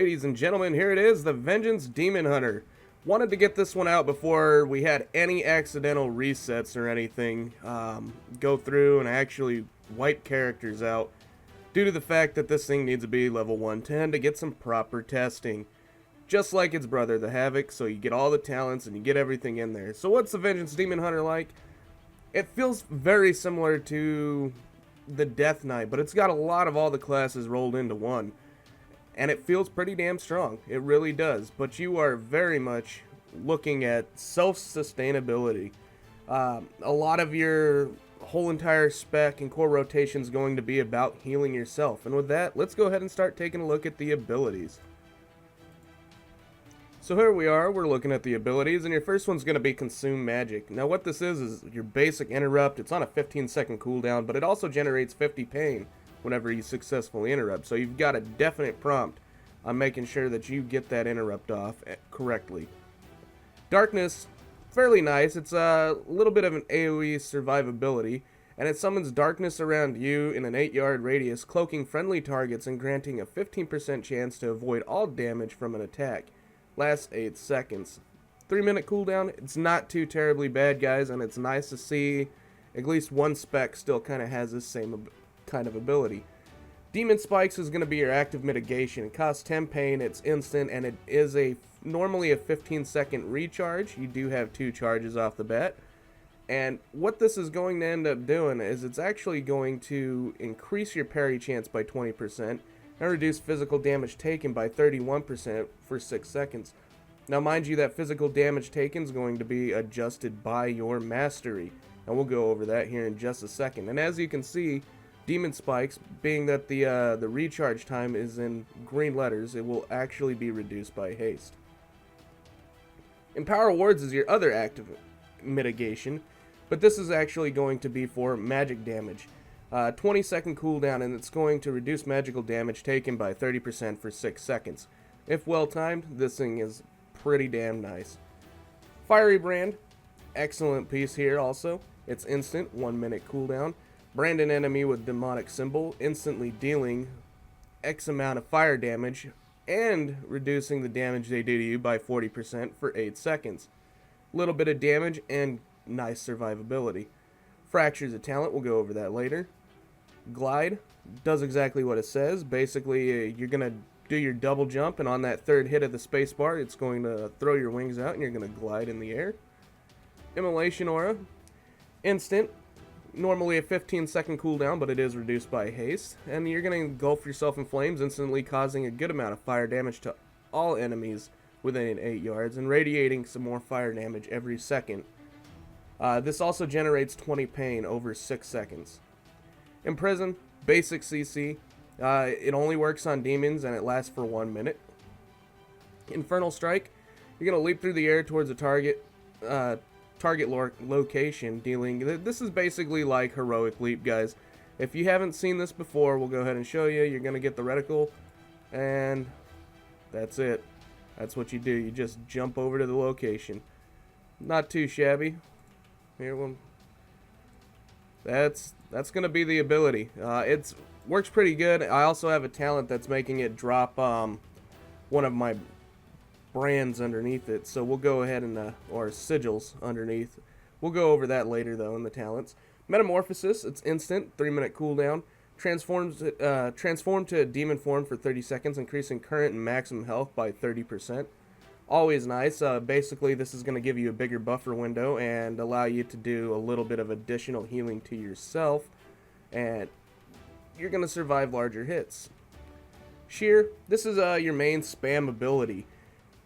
ladies and gentlemen, here it is, the Vengeance Demon Hunter. Wanted to get this one out before we had any accidental resets or anything go through and actually wipe characters out, due to the fact that this thing needs to be level 110 to get some proper testing. Just like its brother, the Havoc, so you get all the talents and you get everything in there. So what's the Vengeance Demon Hunter like? It feels very similar to the Death Knight, but it's got a lot of all the classes rolled into one. And it feels pretty damn strong. It really does. But you are very much looking at self-sustainability. A lot of your whole entire spec and core rotation is going to be about healing yourself. And with that, let's go ahead and start taking a look at the abilities. So here we are, we're looking at the abilities, and your first one's going to be Consume Magic. Now what this is your basic interrupt. It's on a 15-second cooldown, but it also generates 50 pain whenever you successfully interrupt. So you've got a definite prompt on making sure that you get that interrupt off correctly. Darkness, fairly nice. It's a little bit of an AoE survivability, and it summons darkness around you in an 8-yard radius, cloaking friendly targets and granting a 15% chance to avoid all damage from an attack. Lasts 8 seconds. 3-minute cooldown. It's not too terribly bad, guys, and it's nice to see at least one spec still kind of has this same kind of ability. Demon Spikes is going to be your active mitigation. It costs 10 pain, it's instant, and it is normally a 15-second recharge. You do have 2 charges off the bat. And what this is going to end up doing is it's actually going to increase your parry chance by 20%, and reduce physical damage taken by 31% for 6 seconds. Now mind you, that physical damage taken is going to be adjusted by your mastery, and we'll go over that here in just a second. And as you can see, Demon Spikes, being that the recharge time is in green letters, it will actually be reduced by haste. Empower Wards is your other active mitigation, but this is actually going to be for magic damage. 20-second cooldown, and it's going to reduce magical damage taken by 30% for 6 seconds. If well timed, this thing is pretty damn nice. Fiery Brand, excellent piece here also. It's instant, 1-minute cooldown. Brand an enemy with demonic symbol, instantly dealing X amount of fire damage and reducing the damage they do to you by 40% for 8 seconds. Little bit of damage and nice survivability. Fracture's a talent, we'll go over that later. Glide does exactly what it says. Basically, you're going to do your double jump, and on that third hit of the spacebar, it's going to throw your wings out, and you're going to glide in the air. Immolation Aura, instant, normally a 15-second cooldown, but it is reduced by haste, and you're going to engulf yourself in flames, instantly causing a good amount of fire damage to all enemies within 8 yards, and radiating some more fire damage every second. This also generates 20 pain over 6 seconds. Imprison, basic CC. It only works on demons and it lasts for 1 minute. Infernal Strike, you're going to leap through the air towards a target location, dealing... This is basically like Heroic Leap, guys. If you haven't seen this before, we'll go ahead and show you. You're going to get the reticle, and that's it. That's what you do. You just jump over to the location. Not too shabby. Here, one. That's gonna be the ability. It works pretty good. I also have a talent that's making it drop one of my brands underneath it. So we'll go ahead and or sigils underneath. We'll go over that later though in the talents. Metamorphosis. It's instant, 3-minute cooldown. Transform to a demon form for 30 seconds, increasing current and maximum health by 30%. Always nice. Basically, this is going to give you a bigger buffer window and allow you to do a little bit of additional healing to yourself, and you're going to survive larger hits. Shear. This is your main spam ability.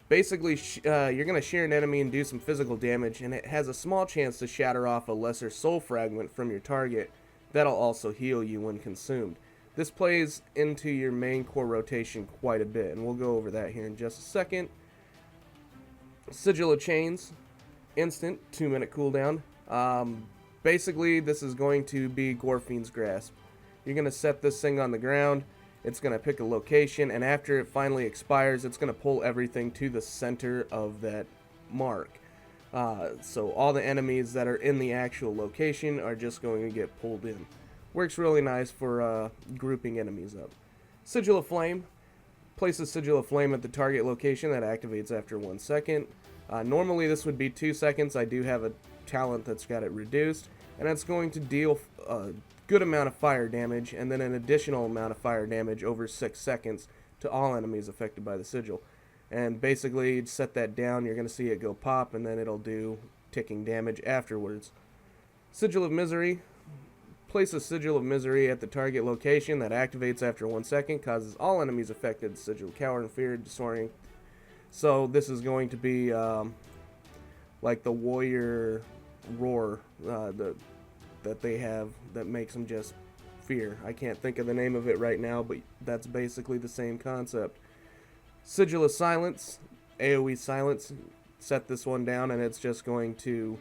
Basically, you're going to shear an enemy and do some physical damage, and it has a small chance to shatter off a lesser soul fragment from your target. That'll also heal you when consumed. This plays into your main core rotation quite a bit, and we'll go over that here in just a second. Sigil of Chains, instant, 2-minute cooldown. Basically, this is going to be Gorfiend's Grasp. You're going to set this thing on the ground, it's going to pick a location, and after it finally expires, it's going to pull everything to the center of that mark. So all the enemies that are in the actual location are just going to get pulled in. Works really nice for grouping enemies up. Sigil of Flame. Place a Sigil of Flame at the target location that activates after 1 second. Normally this would be 2 seconds. I do have a talent that's got it reduced, and it's going to deal a good amount of fire damage and then an additional amount of fire damage over 6 seconds to all enemies affected by the Sigil. And basically, you'd set that down, you're going to see it go pop, and then it'll do ticking damage afterwards. Sigil of Misery. Place a Sigil of Misery at the target location that activates after 1 second, causes all enemies affected Sigil cower in fear, disorienting. So this is going to be like the warrior roar that they have that makes them just fear. I can't think of the name of it right now, but that's basically the same concept. Sigil of Silence, AoE Silence. Set this one down and it's just going to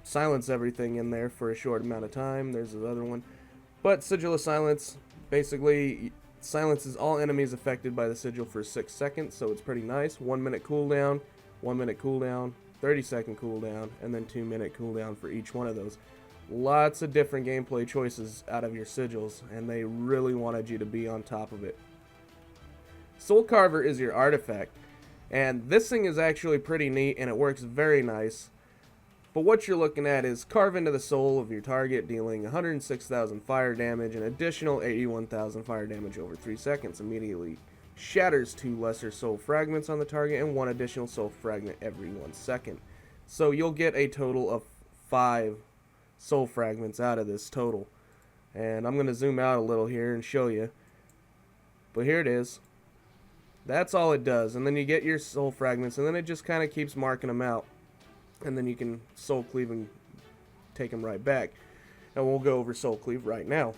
silence everything in there for a short amount of time. There's the other one. But Sigil of Silence basically silences all enemies affected by the Sigil for 6 seconds, so it's pretty nice. 1 minute cooldown, 1 minute cooldown, 30-second cooldown, and then 2 minute cooldown for each one of those. Lots of different gameplay choices out of your Sigils, and they really wanted you to be on top of it. Soul Carver is your artifact, and this thing is actually pretty neat, and it works very nice. But what you're looking at is carve into the soul of your target, dealing 106,000 fire damage, an additional 81,000 fire damage over 3 seconds. Immediately shatters 2 lesser soul fragments on the target and 1 additional soul fragment every 1 second. So you'll get a total of 5 soul fragments out of this total. And I'm going to zoom out a little here and show you. But here it is. That's all it does. And then you get your soul fragments, and then it just kind of keeps marking them out. And then you can soul cleave and take them right back. And we'll go over soul cleave right now.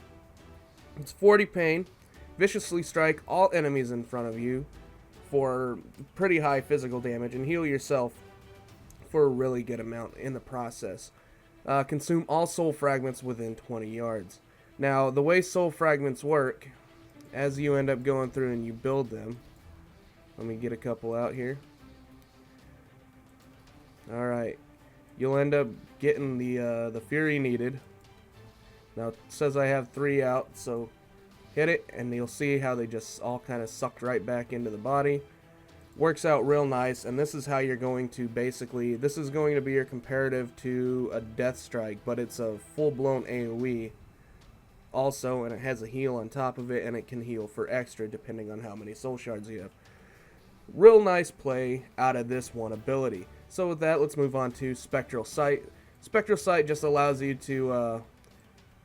It's 40 pain. Viciously strike all enemies in front of you for pretty high physical damage, and heal yourself for a really good amount in the process. Consume all soul fragments within 20 yards. Now, the way soul fragments work, as you end up going through and you build them, let me get a couple out here. Alright, you'll end up getting the Fury needed. Now it says I have 3 out, so hit it and you'll see how they just all kind of sucked right back into the body. Works out real nice, and this is how you're going to basically, this is going to be your comparative to a Death Strike, but it's a full-blown AoE also, and it has a heal on top of it, and it can heal for extra depending on how many soul shards you have. Real nice play out of this one ability. So with that, let's move on to Spectral Sight. Spectral Sight just allows you to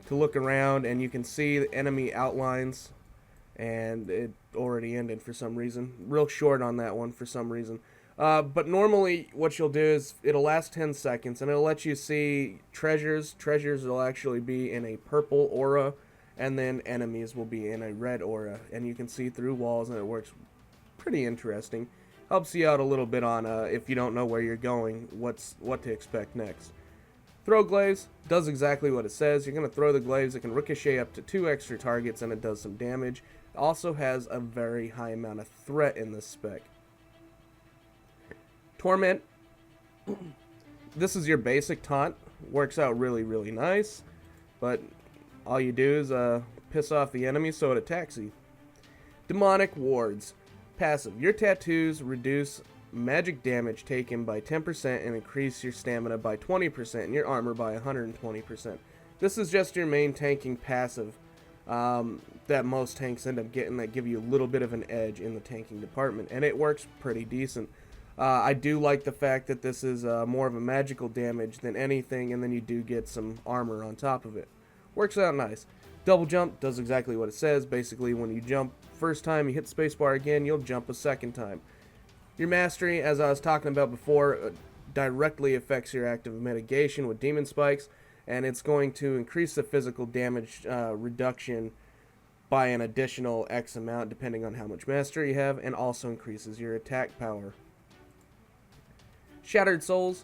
look around, and you can see the enemy outlines, and it already ended for some reason. Real short on that one for some reason. But normally what you'll do is it'll last 10 seconds, and it'll let you see treasures. Treasures will actually be in a purple aura, and then enemies will be in a red aura, and you can see through walls, and it works pretty interesting. Helps you out a little bit on if you don't know where you're going, what to expect next. Throw Glaives does exactly what it says. You're going to throw the glaives. It can ricochet up to 2 extra targets, and it does some damage. It also has a very high amount of threat in this spec. Torment. This is your basic taunt. Works out really, really nice. But all you do is piss off the enemy so it attacks you. Demonic Wards. Passive. Your tattoos reduce magic damage taken by 10% and increase your stamina by 20% and your armor by 120%. This is just your main tanking passive that most tanks end up getting, that give you a little bit of an edge in the tanking department, and it works pretty decent. I do like the fact that this is more of a magical damage than anything, and then you do get some armor on top of it. Works out nice. Double jump does exactly what it says. Basically, when you jump first time, you hit spacebar again, you'll jump a second time. Your mastery, as I was talking about before, directly affects your active mitigation with demon spikes, and it's going to increase the physical damage reduction by an additional X amount depending on how much mastery you have, and also increases your attack power. Shattered Souls.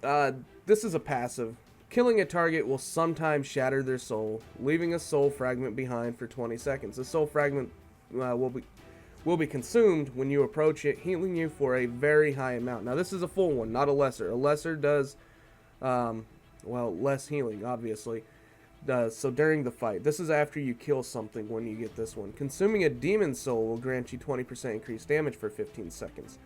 This is a passive. Killing a target will sometimes shatter their soul, leaving a soul fragment behind for 20 seconds. The soul fragment will be consumed when you approach it, healing you for a very high amount. Now this is a full one, not a lesser. A lesser does, well, less healing, obviously. So during the fight, this is after you kill something when you get this one. Consuming a demon soul will grant you 20% increased damage for 15 seconds.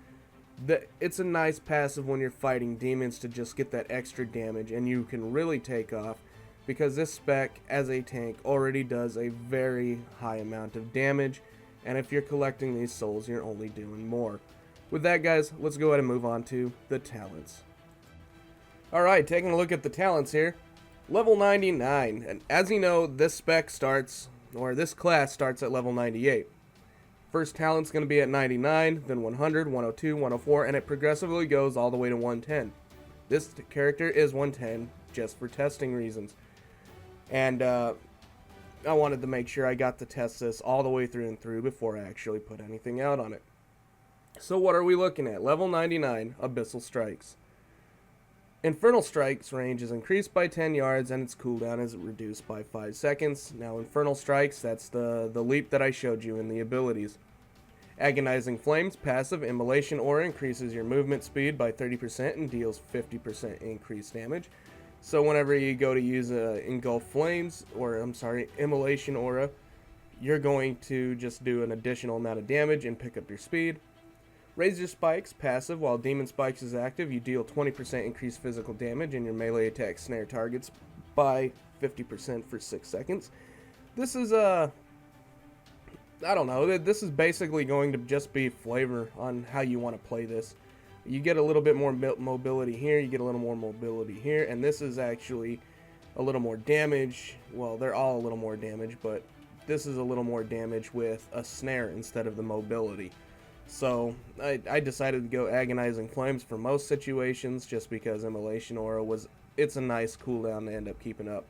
It's a nice passive when you're fighting demons to just get that extra damage, and you can really take off because this spec as a tank already does a very high amount of damage, and if you're collecting these souls, you're only doing more. With that, guys, let's go ahead and move on to the talents. Alright, taking a look at the talents here. Level 99, and as you know, this spec starts, or this class starts at level 98. First talent's going to be at 99, then 100, 102, 104, and it progressively goes all the way to 110. This character is 110 just for testing reasons. And I wanted to make sure I got to test this all the way through and through before I actually put anything out on it. So what are we looking at? Level 99, Abyssal Strikes. Infernal Strikes range is increased by 10 yards and its cooldown is reduced by 5 seconds. Now Infernal Strikes, that's the leap that I showed you in the abilities. Agonizing Flames passive Immolation Aura increases your movement speed by 30% and deals 50% increased damage. So whenever you go to use Engulf Flames, Immolation Aura, you're going to just do an additional amount of damage and pick up your speed. Razor Spikes passive, while Demon Spikes is active, you deal 20% increased physical damage and your melee attack snare targets by 50% for 6 seconds. This is I don't know, this is basically going to just be flavor on how you want to play this. You get a little bit more mobility here, you get a little more mobility here, and this is actually a little more damage. Well, they're all a little more damage, but this is a little more damage with a snare instead of the mobility. So I decided to go Agonizing Flames for most situations just because Immolation Aura it's a nice cooldown to end up keeping up.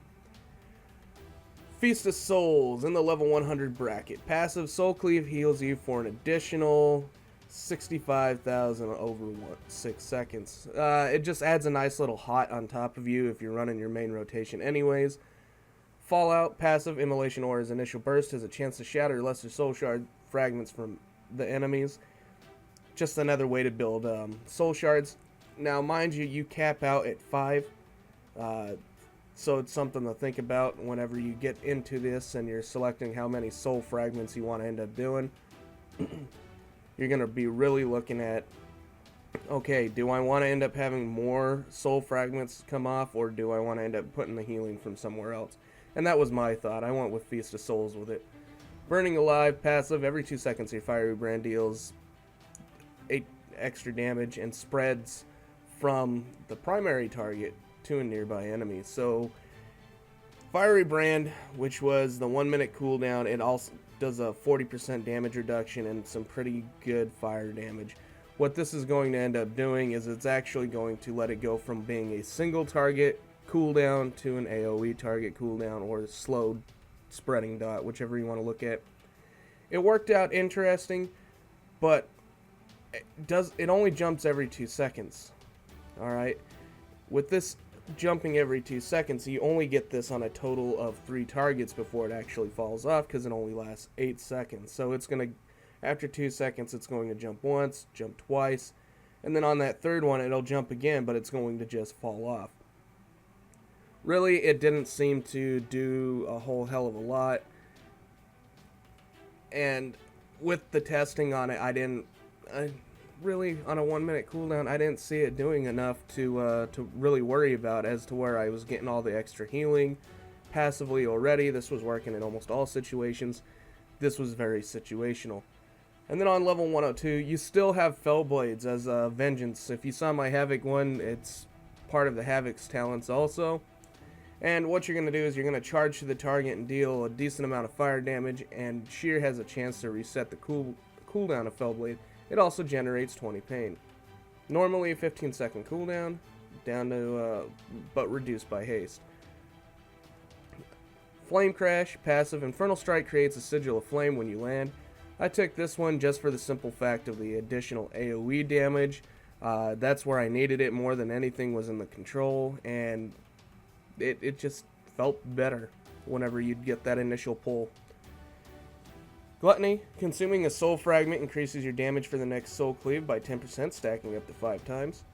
Feast of Souls in the level 100 bracket. Passive Soul Cleave heals you for an additional 65,000 over 6 seconds. It just adds a nice little hot on top of you if you're running your main rotation anyways. Fallout passive Immolation Aura's initial burst has a chance to shatter lesser soul shard fragments from the enemies. Just another way to build soul shards. Now mind you, you cap out at 5, so it's something to think about whenever you get into this and you're selecting how many soul fragments you want to end up doing. You're going to be really looking at, okay, do I want to end up having more soul fragments come off, or do I want to end up putting the healing from somewhere else? And that was my thought. I went with Feast of Souls with it. Burning Alive passive, every 2 seconds your fiery brand deals 8 extra damage and spreads from the primary target to a nearby enemy. So fiery brand, which was the 1 minute cooldown, it also does a 40% damage reduction and some pretty good fire damage. What this is going to end up doing is it's actually going to let it go from being a single target cooldown to an AoE target cooldown, or slow spreading dot, whichever you want to look at. It worked out interesting, but it only jumps every 2 seconds. Alright, with this jumping every 2 seconds, you only get this on a total of 3 targets before it actually falls off, because it only lasts 8 seconds. So it's going to, after 2 seconds, it's going to jump once, jump twice, and then on that third one it'll jump again, but it's going to just fall off. Really, it didn't seem to do a whole hell of a lot. And with the testing on it, really, on a 1 minute cooldown, I didn't see it doing enough to really worry about, as to where I was getting all the extra healing passively already. This was working in almost all situations. This was very situational. And then on level 102, you still have Fellblades as Vengeance. If you saw my Havoc one, it's part of the Havoc's talents also. And what you're going to do is you're going to charge to the target and deal a decent amount of fire damage, and Sheer has a chance to reset the cooldown of Fellblade. It also generates 20 pain. Normally a 15-second cooldown, down to, but reduced by haste. Flame Crash, passive. Infernal Strike creates a sigil of flame when you land. I took this one just for the simple fact of the additional AoE damage. That's where I needed it more than anything, was in the control, and it just felt better whenever you'd get that initial pull. Gluttony, consuming a soul fragment increases your damage for the next soul cleave by 10%, stacking up to 5 times.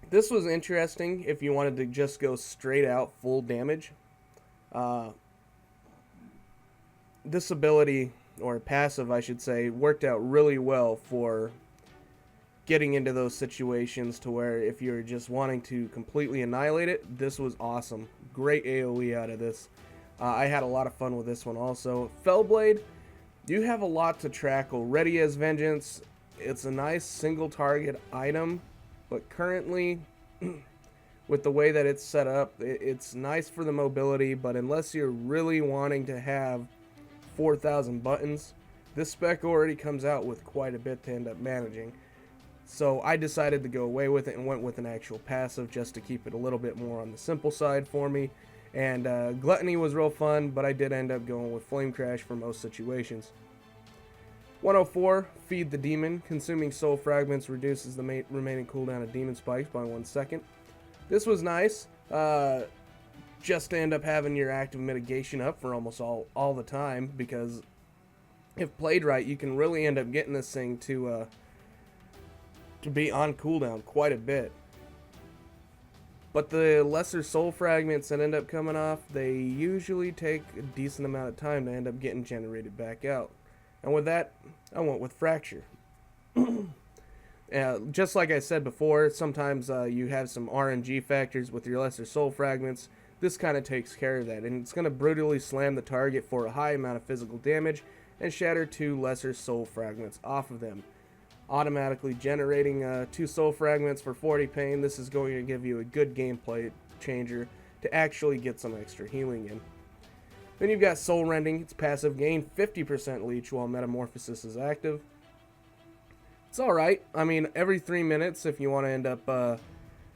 This was interesting if you wanted to just go straight out full damage. Uh, this ability, or passive I should say, worked out really well for getting into those situations to where if you're just wanting to completely annihilate it, this was awesome. Great AoE out of this. I had a lot of fun with this one also. Fellblade, you have a lot to track already as Vengeance. It's a nice single target item, but currently with the way that it's set up, it's nice for the mobility, but unless you're really wanting to have 4,000 buttons, this spec already comes out with quite a bit to end up managing. So I decided to go away with it and went with an actual passive just to keep it a little bit more on the simple side for me. And Gluttony was real fun, but I did end up going with Flame Crash for most situations. 104, Feed the Demon. Consuming soul fragments reduces the remaining cooldown of demon spikes by 1 second. This was nice, just to end up having your active mitigation up for almost all the time, because if played right, you can really end up getting this thing to be on cooldown quite a bit. But the lesser soul fragments that end up coming off, they usually take a decent amount of time to end up getting generated back out. And with that, I went with Fracture. Just like I said before, sometimes you have some RNG factors with your lesser soul fragments. This kind of takes care of that, and it's going to brutally slam the target for a high amount of physical damage and shatter 2 lesser soul fragments off of them. Automatically generating 2 soul fragments for 40 pain. This is going to give you a good gameplay changer to actually get some extra healing in. Then you've got Soul Rending. It's passive, gain 50% leech while Metamorphosis is active. It's alright. I mean, every 3 minutes, if you want to end up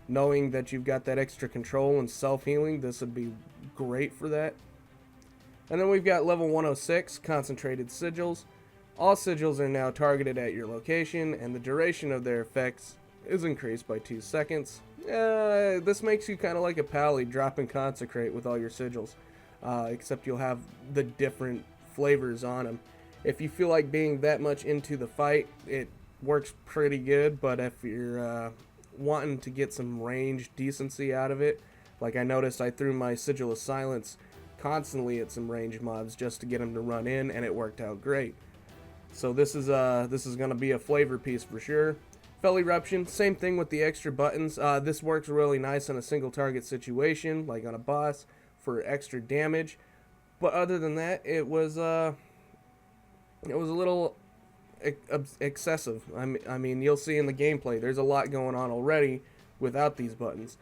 knowing that you've got that extra control and self-healing, this would be great for that. And then we've got level 106, Concentrated Sigils. All sigils are now targeted at your location, and the duration of their effects is increased by 2 seconds. This makes you kind of like a pally, drop and consecrate with all your sigils, except you'll have the different flavors on them. If you feel like being that much into the fight, it works pretty good, but if you're wanting to get some range decency out of it, like I noticed I threw my Sigil of Silence constantly at some range mobs just to get them to run in, and it worked out great. So this is going to be a flavor piece for sure. Fell Eruption, same thing with the extra buttons. This works really nice in a single target situation, like on a boss, for extra damage. But other than that, it was a little excessive. I mean, you'll see in the gameplay, there's a lot going on already without these buttons.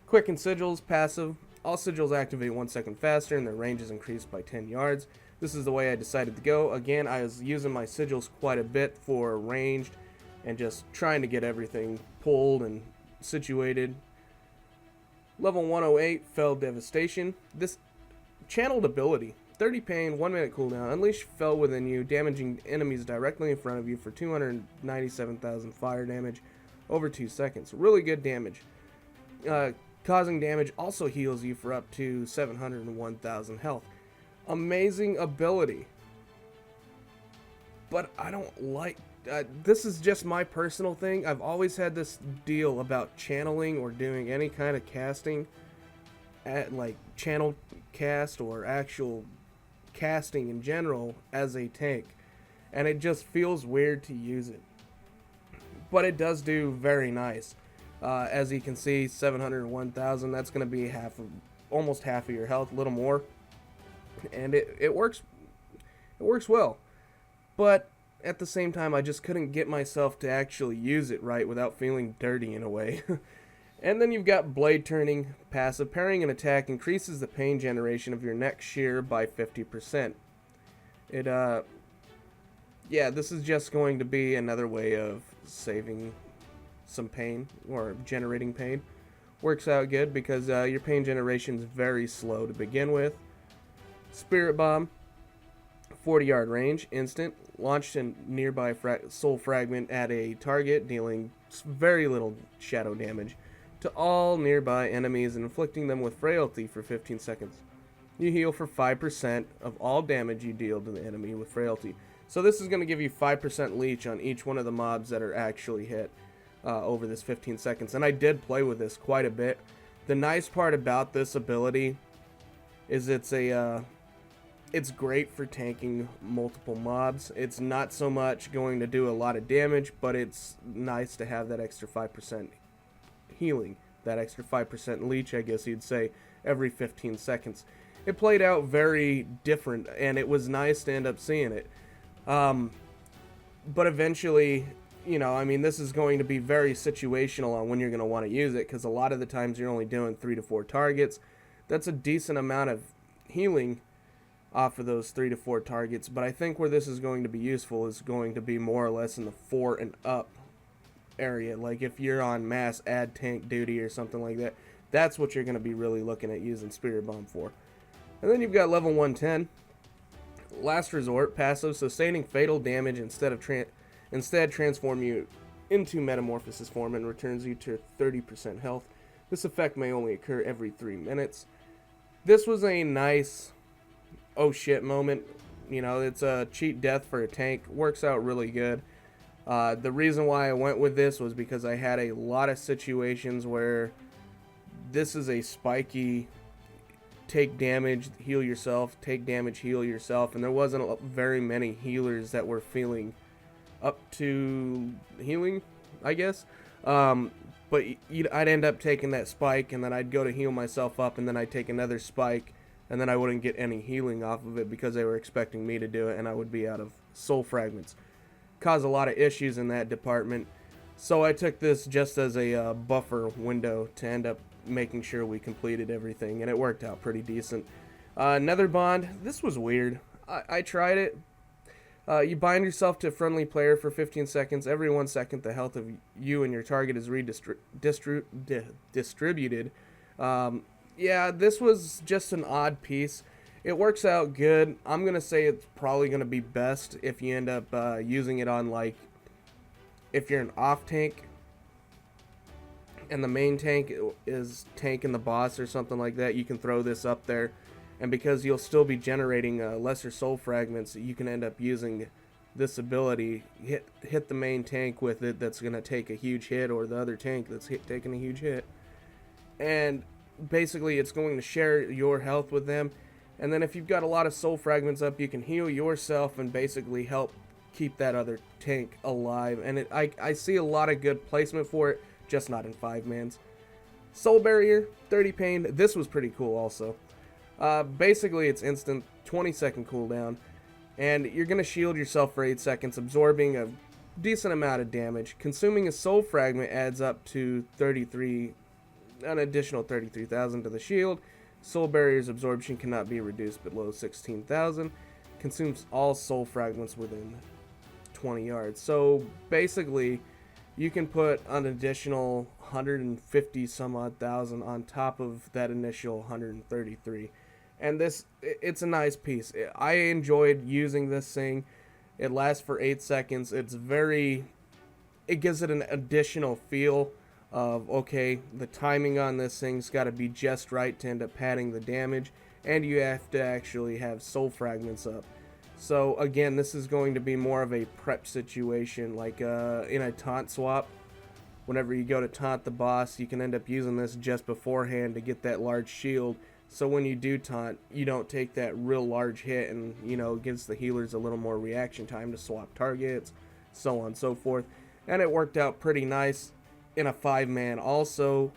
Quicken Sigils, passive. All sigils activate 1 second faster, and their range is increased by 10 yards. This is the way I decided to go. Again, I was using my sigils quite a bit for ranged and just trying to get everything pulled and situated. Level 108, Fell Devastation. This channeled ability, 30 pain, 1 minute cooldown. Unleash Fell within you, damaging enemies directly in front of you for 297,000 fire damage over 2 seconds. Really good damage. Causing damage also heals you for up to 701,000 health. Amazing ability, but I don't like this is just my personal thing. I've always had this deal about channeling or doing any kind of casting at like channel cast or actual casting in general as a tank, and it just feels weird to use it, but it does do very nice. As you can see, 701,000, that's going to be almost half of your health, a little more. And it works well, but at the same time I just couldn't get myself to actually use it right without feeling dirty in a way. And then you've got Blade Turning, passive. Parrying an attack increases the pain generation of your next shear by 50%. Yeah, this is just going to be another way of saving some pain or generating pain. Works out good because your pain generation is very slow to begin with. Spirit Bomb, 40-yard range, instant, launched a nearby soul fragment at a target, dealing very little shadow damage to all nearby enemies and inflicting them with frailty for 15 seconds. You heal for 5% of all damage you deal to the enemy with frailty. So this is going to give you 5% leech on each one of the mobs that are actually hit over this 15 seconds. And I did play with this quite a bit. The nice part about this ability is it's great for tanking multiple mobs. It's not so much going to do a lot of damage, but it's nice to have that extra 5% healing, that extra 5% leech, I guess you'd say, every 15 seconds. It played out very different, and it was nice to end up seeing it. But eventually, you know, I mean, this is going to be very situational on when you're going to want to use it, because a lot of the times you're only doing 3 to 4 targets. That's a decent amount of healing off of those 3 to 4 targets, but I think where this is going to be useful is going to be more or less in the 4 and up area. Like if you're on mass add tank duty or something like that, that's what you're going to be really looking at using Spirit Bomb for. And then you've got level 110, Last Resort, passive, sustaining fatal damage instead transform you into Metamorphosis form and returns you to 30% health. This effect may only occur every 3 minutes. This was a nice oh shit moment. You know, it's a cheat death for a tank. Works out really good. The reason why I went with this was because I had a lot of situations where this is a spiky take damage, heal yourself, take damage, heal yourself, and there wasn't very many healers that were feeling up to healing, I guess. But I'd end up taking that spike, and then I'd go to heal myself up, and then I'd take another spike, and then I wouldn't get any healing off of it because they were expecting me to do it, and I would be out of soul fragments. Caused a lot of issues in that department, so I took this just as a buffer window to end up making sure we completed everything, and it worked out pretty decent. Nether Bond, this was weird. I tried it. You bind yourself to a friendly player for 15 seconds. Every 1 second, the health of you and your target is distributed. Yeah, this was just an odd piece. It works out good. I'm going to say it's probably going to be best if you end up using it on, like, if you're an off tank and the main tank is tanking the boss or something like that, you can throw this up there. And because you'll still be generating lesser soul fragments, you can end up using this ability, hit the main tank with it that's going to take a huge hit, or the other tank that's taking a huge hit. And basically it's going to share your health with them. And then if you've got a lot of soul fragments up, you can heal yourself and basically help keep that other tank alive. And I see a lot of good placement for it, just not in 5-mans. Soul Barrier, 30 pain. This was pretty cool also. Basically it's instant, 20-second cooldown, and you're going to shield yourself for 8 seconds, absorbing a decent amount of damage. Consuming a soul fragment adds up to an additional 33,000 to the shield. Soul Barrier's absorption cannot be reduced below 16,000. Consumes all soul fragments within 20 yards. So basically, you can put an additional 150 some odd thousand on top of that initial 133. And it's a nice piece. I enjoyed using this thing. It lasts for 8 seconds. It gives it an additional feel of, okay, the timing on this thing's got to be just right to end up padding the damage, and you have to actually have soul fragments up. So again, this is going to be more of a prep situation, like in a taunt swap. Whenever you go to taunt the boss, you can end up using this just beforehand to get that large shield. So when you do taunt, you don't take that real large hit, and, you know, it gives the healers a little more reaction time to swap targets, so on and so forth. And it worked out pretty nice in a 5-man. Also,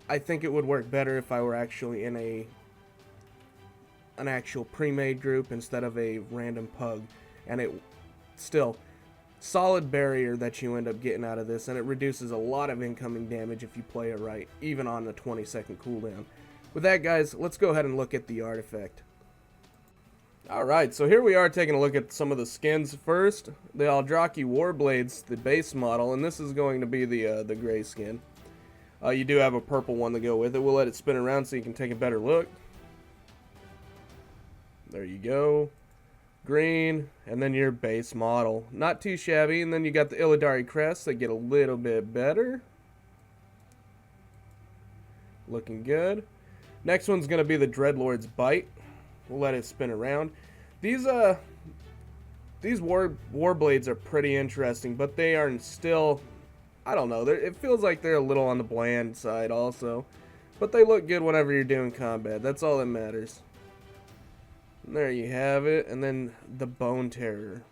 I think it would work better if I were actually in an actual pre-made group instead of a random pug. And it still, solid barrier that you end up getting out of this, and it reduces a lot of incoming damage if you play it right, even on the 20-second cooldown. With that, guys, let's go ahead and look at the artifact. Alright, so here we are taking a look at some of the skins first. The Aldraki Warblades, the base model, and this is going to be the gray skin. You do have a purple one to go with it. We'll let it spin around so you can take a better look. There you go. Green, and then your base model. Not too shabby, and then you got the Illidari crests that get a little bit better. Looking good. Next one's going to be the Dreadlord's Bite. We'll let it spin around. These Warblades are pretty interesting, but they are still, I don't know, it feels like they're a little on the bland side also. But they look good whenever you're doing combat. That's all that matters. And there you have it. And then the Bone Terror.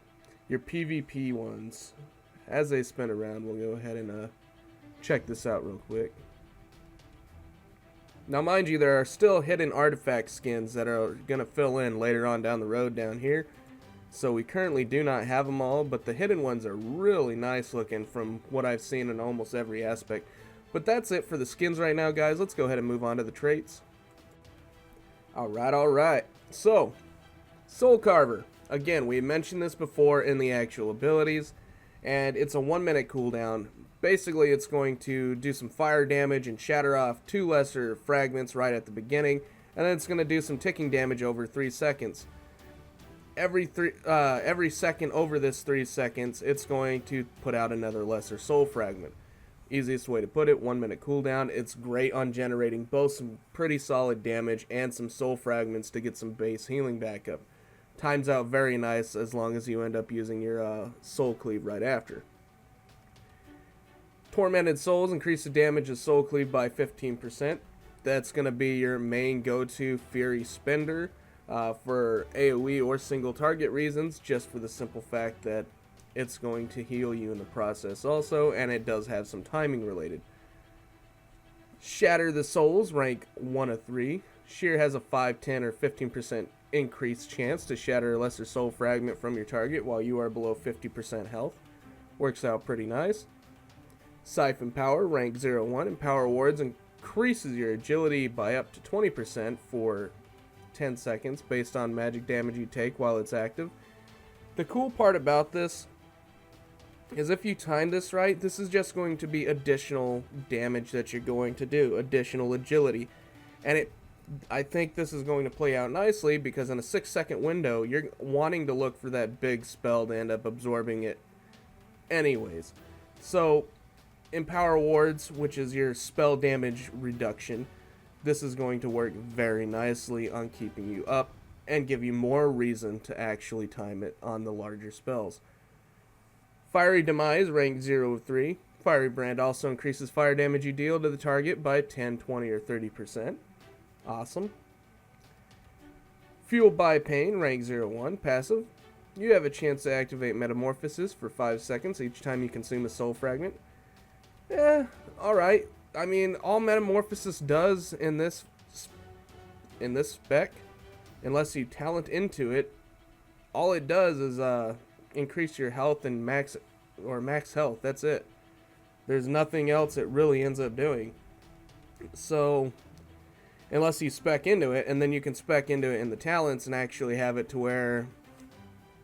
Your PvP ones. As they spin around, we'll go ahead and check this out real quick. Now, mind you, there are still hidden artifact skins that are going to fill in later on down the road down here. So we currently do not have them all, but the hidden ones are really nice looking from what I've seen in almost every aspect. But that's it for the skins right now, guys. Let's go ahead and move on to the traits. Alright. So, Soul Carver. Again, we mentioned this before in the actual abilities, and it's a 1 minute cooldown. Basically, it's going to do some fire damage and shatter off 2 lesser fragments right at the beginning, and then it's going to do some ticking damage over 3 seconds. Every second over this 3 seconds, it's going to put out another lesser soul fragment. Easiest way to put it, 1 minute cooldown. It's great on generating both some pretty solid damage and some soul fragments to get some base healing back up. Times out very nice as long as you end up using your soul cleave right after. Tormented Souls increase the damage of Soul Cleave by 15%. That's going to be your main go-to Fury spender for AoE or single target reasons, just for the simple fact that it's going to heal you in the process also, and it does have some timing related. Shatter the Souls, rank 1 of 3. Sheer has a 5, 10, or 15% increased chance to shatter a lesser soul fragment from your target while you are below 50% health. Works out pretty nice. Siphon Power, rank 0-1. Empower wards increases your agility by up to 20% for 10 seconds based on magic damage you take while it's active. The cool part about this is if you time this right, this is just going to be additional damage that you're going to do, additional agility. And I think this is going to play out nicely because in a 6-second window, you're wanting to look for that big spell to end up absorbing it anyways. So, Empower Wards, which is your spell damage reduction, this is going to work very nicely on keeping you up and give you more reason to actually time it on the larger spells. Fiery Demise, rank 0 of 3. Fiery Brand also increases fire damage you deal to the target by 10, 20, or 30%. Awesome. Fueled by Pain, rank 0-1, passive. You have a chance to activate Metamorphosis for 5 seconds each time you consume a soul fragment. Alright. I mean, all Metamorphosis does in this spec, unless you talent into it, all it does is increase your health and max health. That's it. There's nothing else it really ends up doing. So, unless you spec into it, and then you can spec into it in the talents and actually have it to where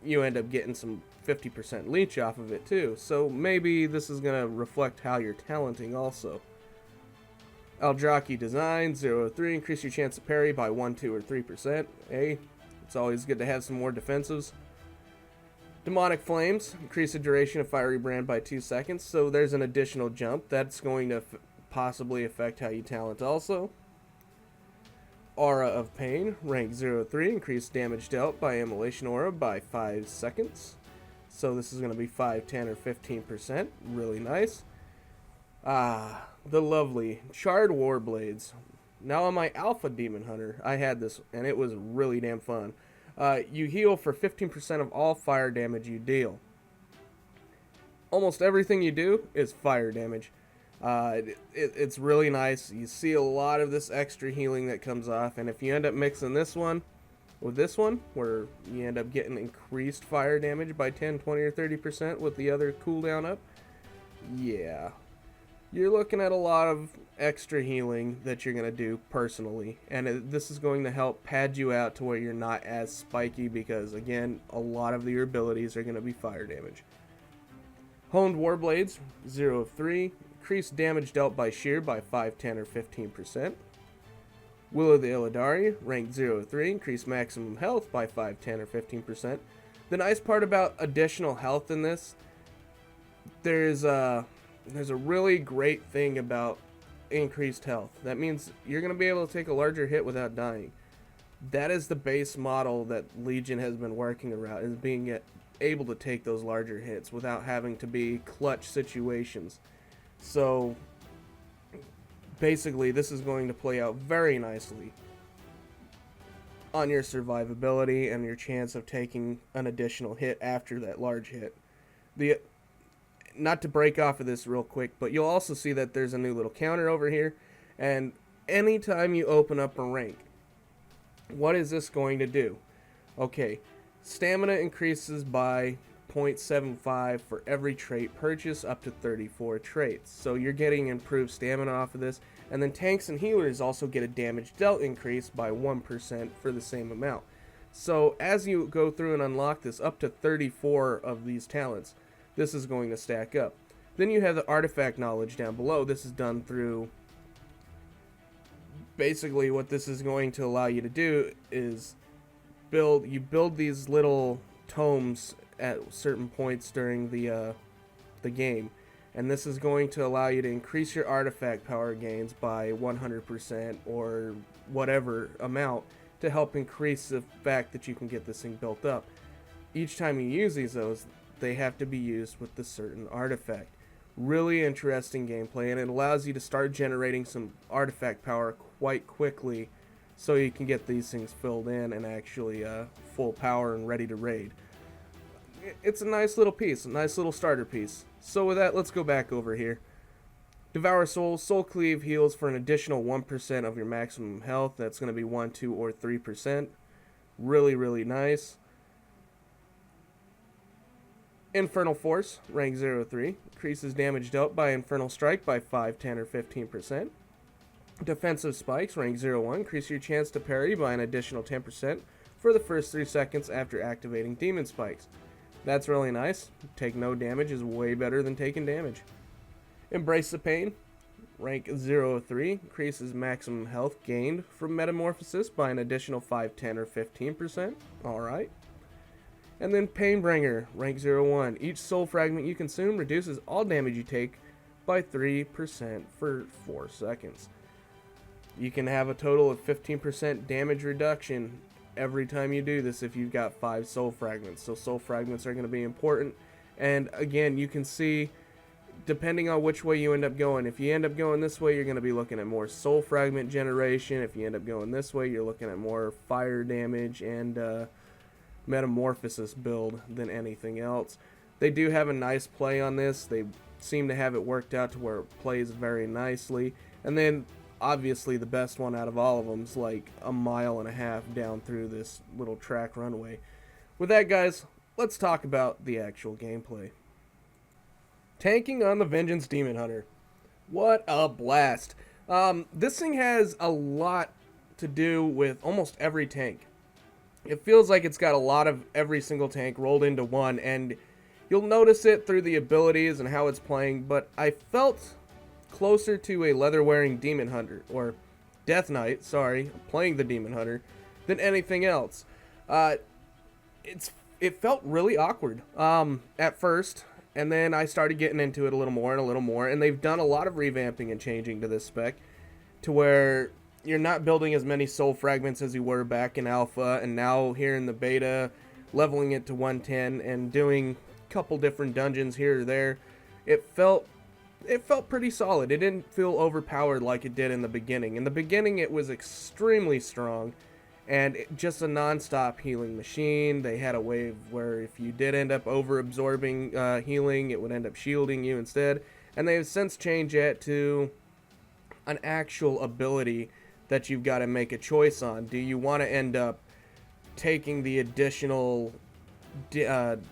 you end up getting some 50% leech off of it too. So maybe this is going to reflect how you're talenting also. Eldraki Design, 0-3, increase your chance to parry by 1, 2, or 3%. Hey, it's always good to have some more defensives. Demonic Flames, increase the duration of Fiery Brand by 2 seconds, so there's an additional jump. That's going to possibly affect how you talent also. Aura of Pain, rank 0-3, increase damage dealt by Immolation Aura by 5 seconds. So this is going to be 5, 10, or 15%. Really nice. The lovely Charred Warblades. Now on my Alpha Demon Hunter, I had this, and it was really damn fun. You heal for 15% of all fire damage you deal. Almost everything you do is fire damage. It's really nice. You see a lot of this extra healing that comes off, and if you end up mixing this one with this one, where you end up getting increased fire damage by 10, 20, or 30% with the other cooldown up, yeah, you're looking at a lot of extra healing that you're going to do personally, and this is going to help pad you out to where you're not as spiky because, again, a lot of your abilities are going to be fire damage. Honed Warblades, 0-3, increase damage dealt by Shear by 5, 10, or 15%. Will of the Illidari, rank 0-3, increase maximum health by 5, 10, or 15%. The nice part about additional health in this, there's a really great thing about increased health. That means you're going to be able to take a larger hit without dying. That is the base model that Legion has been working around, is being able to take those larger hits without having to be clutch situations. So basically this is going to play out very nicely on your survivability and your chance of taking an additional hit after that large hit. The Not to break off of this real quick, but you'll also see that there's a new little counter over here, and anytime you open up a rank, what is this going to do? Okay, stamina increases by 0.75 for every trait purchase up to 34 traits. So you're getting improved stamina off of this. And then tanks and healers also get a damage dealt increase by 1% for the same amount. So as you go through and unlock this up to 34 of these talents, this is going to stack up. Then you have the artifact knowledge down below. This is done through, basically what this is going to allow you to do is build these little tomes at certain points during the game, and this is going to allow you to increase your artifact power gains by 100% or whatever amount to help increase the fact that you can get this thing built up. Each time you use those, they have to be used with the certain artifact. Really interesting gameplay, and it allows you to start generating some artifact power quite quickly so you can get these things filled in and actually full power and ready to raid. It's a nice little piece, a nice little starter piece. So with that, let's go back over here. Devour Souls. Soul Cleave heals for an additional 1% of your maximum health. That's going to be 1, 2, or 3%. Really, really nice. Infernal Force, rank 03. Increases damage dealt by Infernal Strike by 5, 10, or 15%. Defensive Spikes, rank 01. Increase your chance to parry by an additional 10% for the first 3 seconds after activating Demon Spikes. That's really nice. Take no damage is way better than taking damage. Embrace the Pain, rank 03. Increases maximum health gained from Metamorphosis by an additional 5, 10, or 15%. Alright. And then Painbringer, rank 01. Each soul fragment you consume reduces all damage you take by 3% for 4 seconds. You can have a total of 15% damage reduction every time you do this if you've got 5 soul fragments. So soul fragments are going to be important. And again, you can see, depending on which way you end up going, if you end up going this way, you're going to be looking at more soul fragment generation. If you end up going this way, you're looking at more fire damage and metamorphosis build than anything else. They do have a nice play on this. They seem to have it worked out to where it plays very nicely. And then obviously the best one out of all of them is like a 1.5 miles down through this little track runway. With that, guys, let's talk about the actual gameplay. Tanking on the Vengeance Demon Hunter. What a blast. This thing has a lot to do with almost every tank. It feels like it's got a lot of every single tank rolled into one, and you'll notice it through the abilities and how it's playing, but I felt closer to a leather-wearing Demon Hunter, or Death Knight, sorry, playing the Demon Hunter, than anything else. It felt really awkward at first, and then I started getting into it a little more, and they've done a lot of revamping and changing to this spec to where you're not building as many soul fragments as you were back in alpha, and now here in the beta, leveling it to 110 and doing a couple different dungeons here or there. It felt pretty solid. It didn't feel overpowered like it did in the beginning. In the beginning, it was extremely strong and just a non-stop healing machine. They had a way where if you did end up over-absorbing healing, it would end up shielding you instead. And they've since changed it to an actual ability that you've got to make a choice on. Do you want to end up taking the additional, do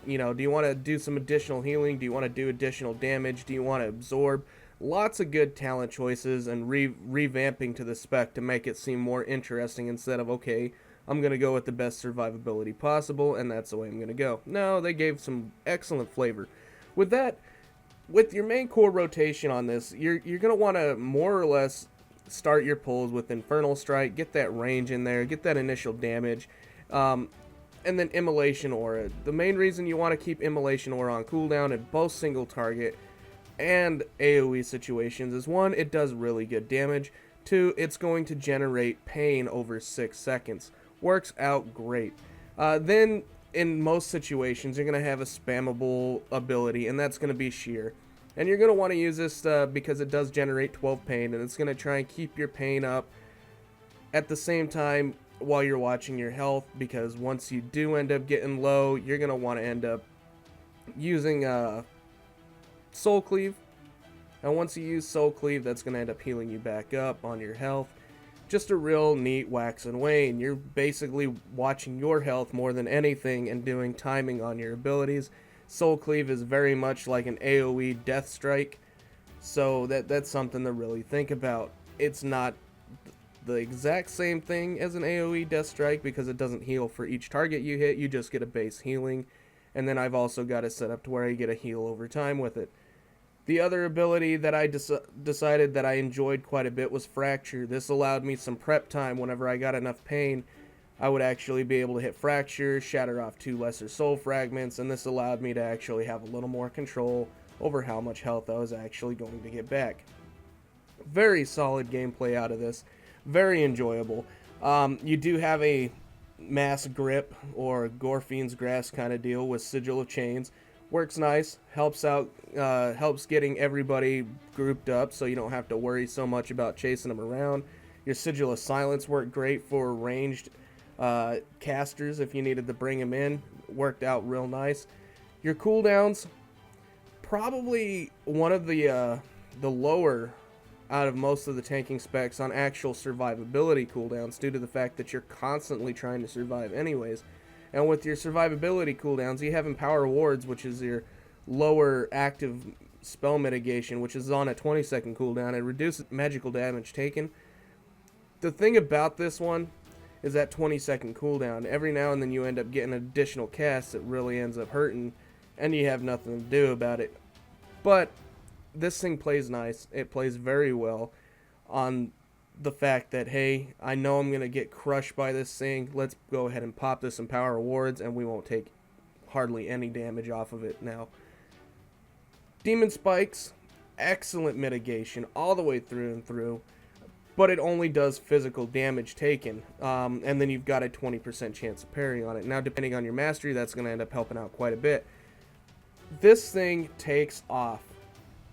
you want to do some additional healing? Do you want to do additional damage? Do you want to absorb? Lots of good talent choices and revamping to the spec to make it seem more interesting instead of, okay, I'm going to go with the best survivability possible, and that's the way I'm going to go. No, they gave some excellent flavor. With that, with your main core rotation on this, you're going to want to more or less start your pulls with Infernal Strike, get that range in there, get that initial damage, and then Immolation Aura. The main reason you want to keep Immolation Aura on cooldown in both single target and AoE situations is 1, it does really good damage, 2, it's going to generate pain over 6 seconds. Works out great. Then in most situations you're going to have a spammable ability, and that's going to be Shear. And you're going to want to use this because it does generate 12 pain, and it's going to try and keep your pain up at the same time while you're watching your health, because once you do end up getting low, you're going to want to end up using Soul Cleave. And once you use Soul Cleave, that's going to end up healing you back up on your health. Just a real neat wax and wane. You're basically watching your health more than anything and doing timing on your abilities. Soul Cleave is very much like an AoE Death Strike, so that's something to really think about. It's not the exact same thing as an AoE Death Strike because it doesn't heal for each target you hit. You just get a base healing, and then I've also got it set up to where you get a heal over time with it. The other ability that I decided that I enjoyed quite a bit was Fracture. This allowed me some prep time whenever I got enough pain. I would actually be able to hit Fracture, shatter off 2 lesser soul fragments, and this allowed me to actually have a little more control over how much health I was actually going to get back. Very solid gameplay out of this. Very enjoyable. You do have a mass grip or Gorfiend's Grasp kind of deal with Sigil of Chains. Works nice, helps getting everybody grouped up so you don't have to worry so much about chasing them around. Your Sigil of Silence worked great for ranged casters if you needed to bring them in. Worked out real nice. Your cooldowns, probably one of the lower out of most of the tanking specs on actual survivability cooldowns due to the fact that you're constantly trying to survive anyways. And with your survivability cooldowns, you have Empower Wards, which is your lower active spell mitigation, which is on a 20-second cooldown. It reduces magical damage taken. The thing about this one is that 20-second cooldown. Every now and then you end up getting additional casts that really ends up hurting, and you have nothing to do about it. But this thing plays nice. It plays very well on the fact that, hey, I know I'm going to get crushed by this thing. Let's go ahead and pop this Empower Wards, and we won't take hardly any damage off of it now. Demon Spikes, excellent mitigation all the way through and through, but it only does physical damage taken, and then you've got a 20% chance of parry on it. Now, depending on your mastery, that's going to end up helping out quite a bit. This thing takes off,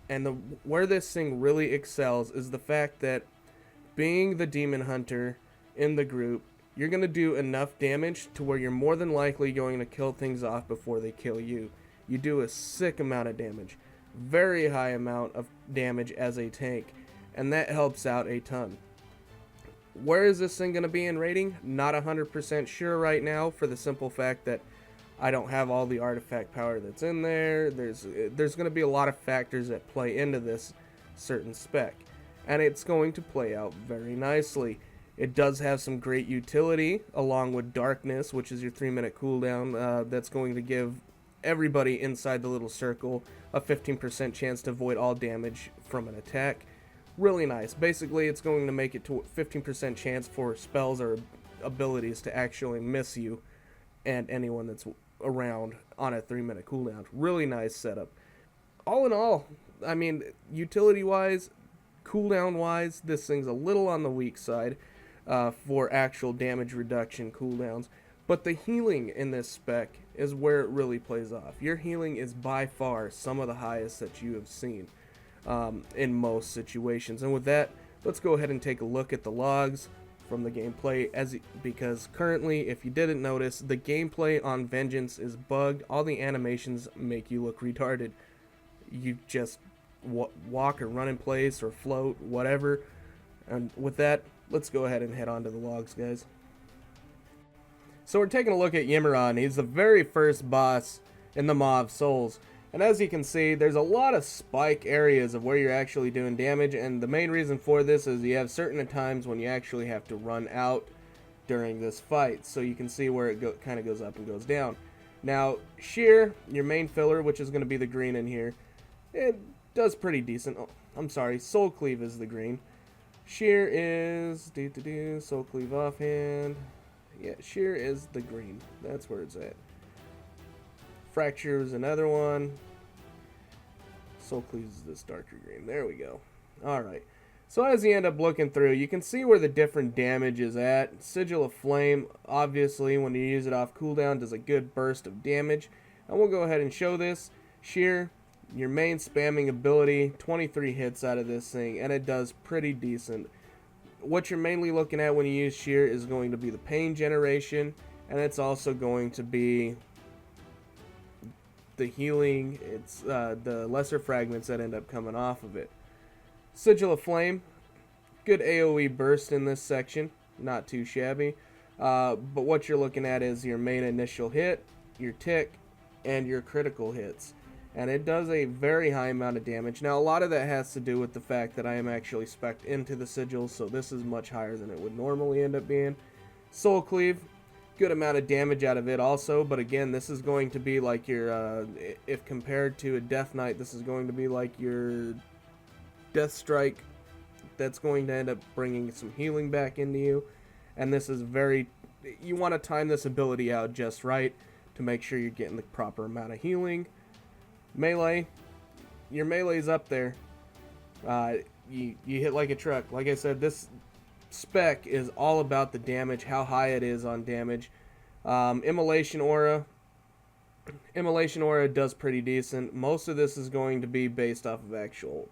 and where this thing really excels is the fact that being the Demon Hunter in the group, you're going to do enough damage to where you're more than likely going to kill things off before they kill you. You do a sick amount of damage. Very high amount of damage as a tank, and that helps out a ton. Where is this thing going to be in rating? Not 100% sure right now, for the simple fact that I don't have all the artifact power that's in there. There's going to be a lot of factors that play into this certain spec, and it's going to play out very nicely. It does have some great utility, along with Darkness, which is your 3-minute cooldown. That's going to give everybody inside the little circle a 15% chance to avoid all damage from an attack. Really nice. Basically, it's going to make it to 15% chance for spells or abilities to actually miss you and anyone that's around on a 3-minute cooldown. Really nice setup. All in all, I mean, utility-wise, cooldown-wise, this thing's a little on the weak side for actual damage reduction cooldowns. But the healing in this spec is where it really plays off. Your healing is by far some of the highest that you have seen in most situations. And with that, let's go ahead and take a look at the logs from the gameplay, because currently, if you didn't notice, the gameplay on Vengeance is bugged. All the animations make you look retarded. You just walk or run in place or float, whatever. And with that, let's go ahead and head on to the logs, guys. So we're taking a look at Yimeron. He's the very first boss in the Maw of Souls. And as you can see, there's a lot of spike areas of where you're actually doing damage, and the main reason for this is you have certain times when you actually have to run out during this fight. So you can see where it kind of goes up and goes down. Now, Sheer, your main filler, which is going to be the green in here, it does pretty decent. Oh, I'm sorry, Soul Cleave is the green. Sheer is Soul Cleave offhand. Yeah, Sheer is the green. That's where it's at. Fracture is another one. Soul Cleave is this darker green. There we go. Alright. So as you end up looking through, you can see where the different damage is at. Sigil of Flame, obviously, when you use it off cooldown, does a good burst of damage. And we'll go ahead and show this. Sheer, Your main spamming ability, 23 hits out of this thing, and it does pretty decent. What you're mainly looking at when you use shear is going to be the pain generation, and it's also going to be the healing. It's the lesser fragments that end up coming off of it. Sigil of Flame, good AoE burst in this section, not too shabby. But what you're looking at is your main initial hit, your tick, and your critical hits. And it does a very high amount of damage. Now, a lot of that has to do with the fact that I am actually spec'd into the sigils, so this is much higher than it would normally end up being. Soul Cleave, good amount of damage out of it also, but again, this is going to be like your, if compared to a Death Knight, this is going to be like your Death Strike. That's going to end up bringing some healing back into you. And this is you want to time this ability out just right to make sure you're getting the proper amount of healing. Melee, your melee's up there. You hit like a truck. Like I said, this spec is all about the damage, how high it is on damage. Immolation Aura does pretty decent. Most of this is going to be based off of actual.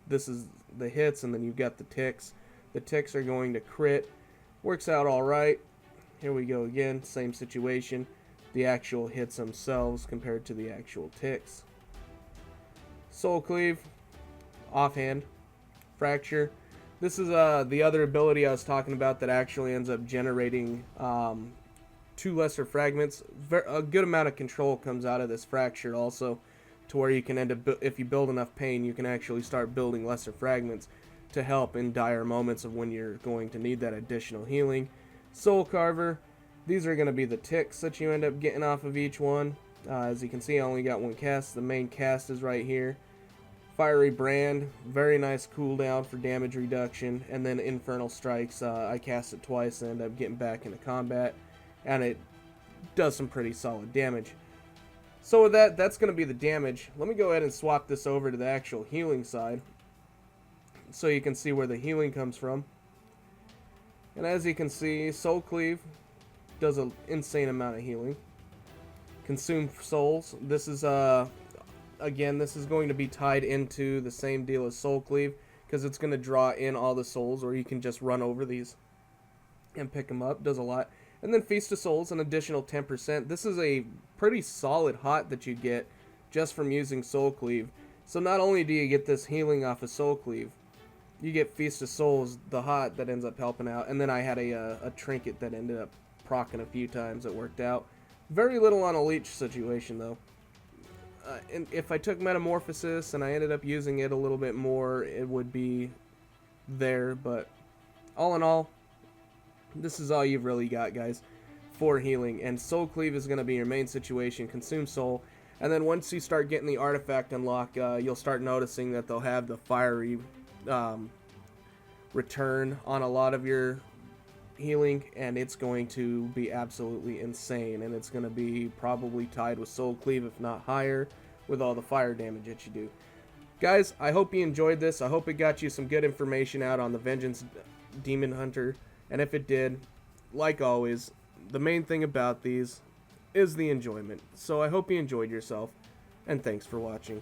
This is the hits, and then you've got the ticks. The ticks are going to crit. Works out alright. Here we go again, same situation. The actual hits themselves compared to the actual ticks. Soul Cleave, offhand, Fracture. This is the other ability I was talking about that actually ends up generating 2 lesser fragments. A good amount of control comes out of this Fracture also, to where you can end up, if you build enough pain, you can actually start building lesser fragments to help in dire moments of when you're going to need that additional healing. Soul Carver, these are going to be the ticks that you end up getting off of each one. As you can see, I only got one cast. The main cast is right here. Fiery Brand, very nice cooldown for damage reduction. And then Infernal Strikes, I cast it twice and end up getting back into combat. And it does some pretty solid damage. So with that, that's going to be the damage. Let me go ahead and swap this over to the actual healing side, so you can see where the healing comes from. And as you can see, Soul Cleave does an insane amount of healing. Consume Souls. This is again, this is going to be tied into the same deal as Soul Cleave, because it's going to draw in all the souls, or you can just run over these and pick them up. Does a lot. And then Feast of Souls, an additional 10%. This is a pretty solid hot that you get just from using Soul Cleave. So not only do you get this healing off of Soul Cleave, you get Feast of Souls, the hot, that ends up helping out. And then I had a trinket that ended up proccing a few times that worked out. Very little on a leech situation, though. And if I took Metamorphosis and I ended up using it a little bit more, it would be there. But all in all, this is all you've really got, guys, for healing. And Soul Cleave is going to be your main situation. Consume Soul. And then once you start getting the artifact unlock, you'll start noticing that they'll have the fiery return on a lot of your healing, and it's going to be absolutely insane. And it's going to be probably tied with Soul Cleave, if not higher, with all the fire damage that you do. Guys, I hope you enjoyed this. I hope it got you some good information out on the Vengeance Demon Hunter. And if it did, like always, the main thing about these is the enjoyment. So I hope you enjoyed yourself, and thanks for watching.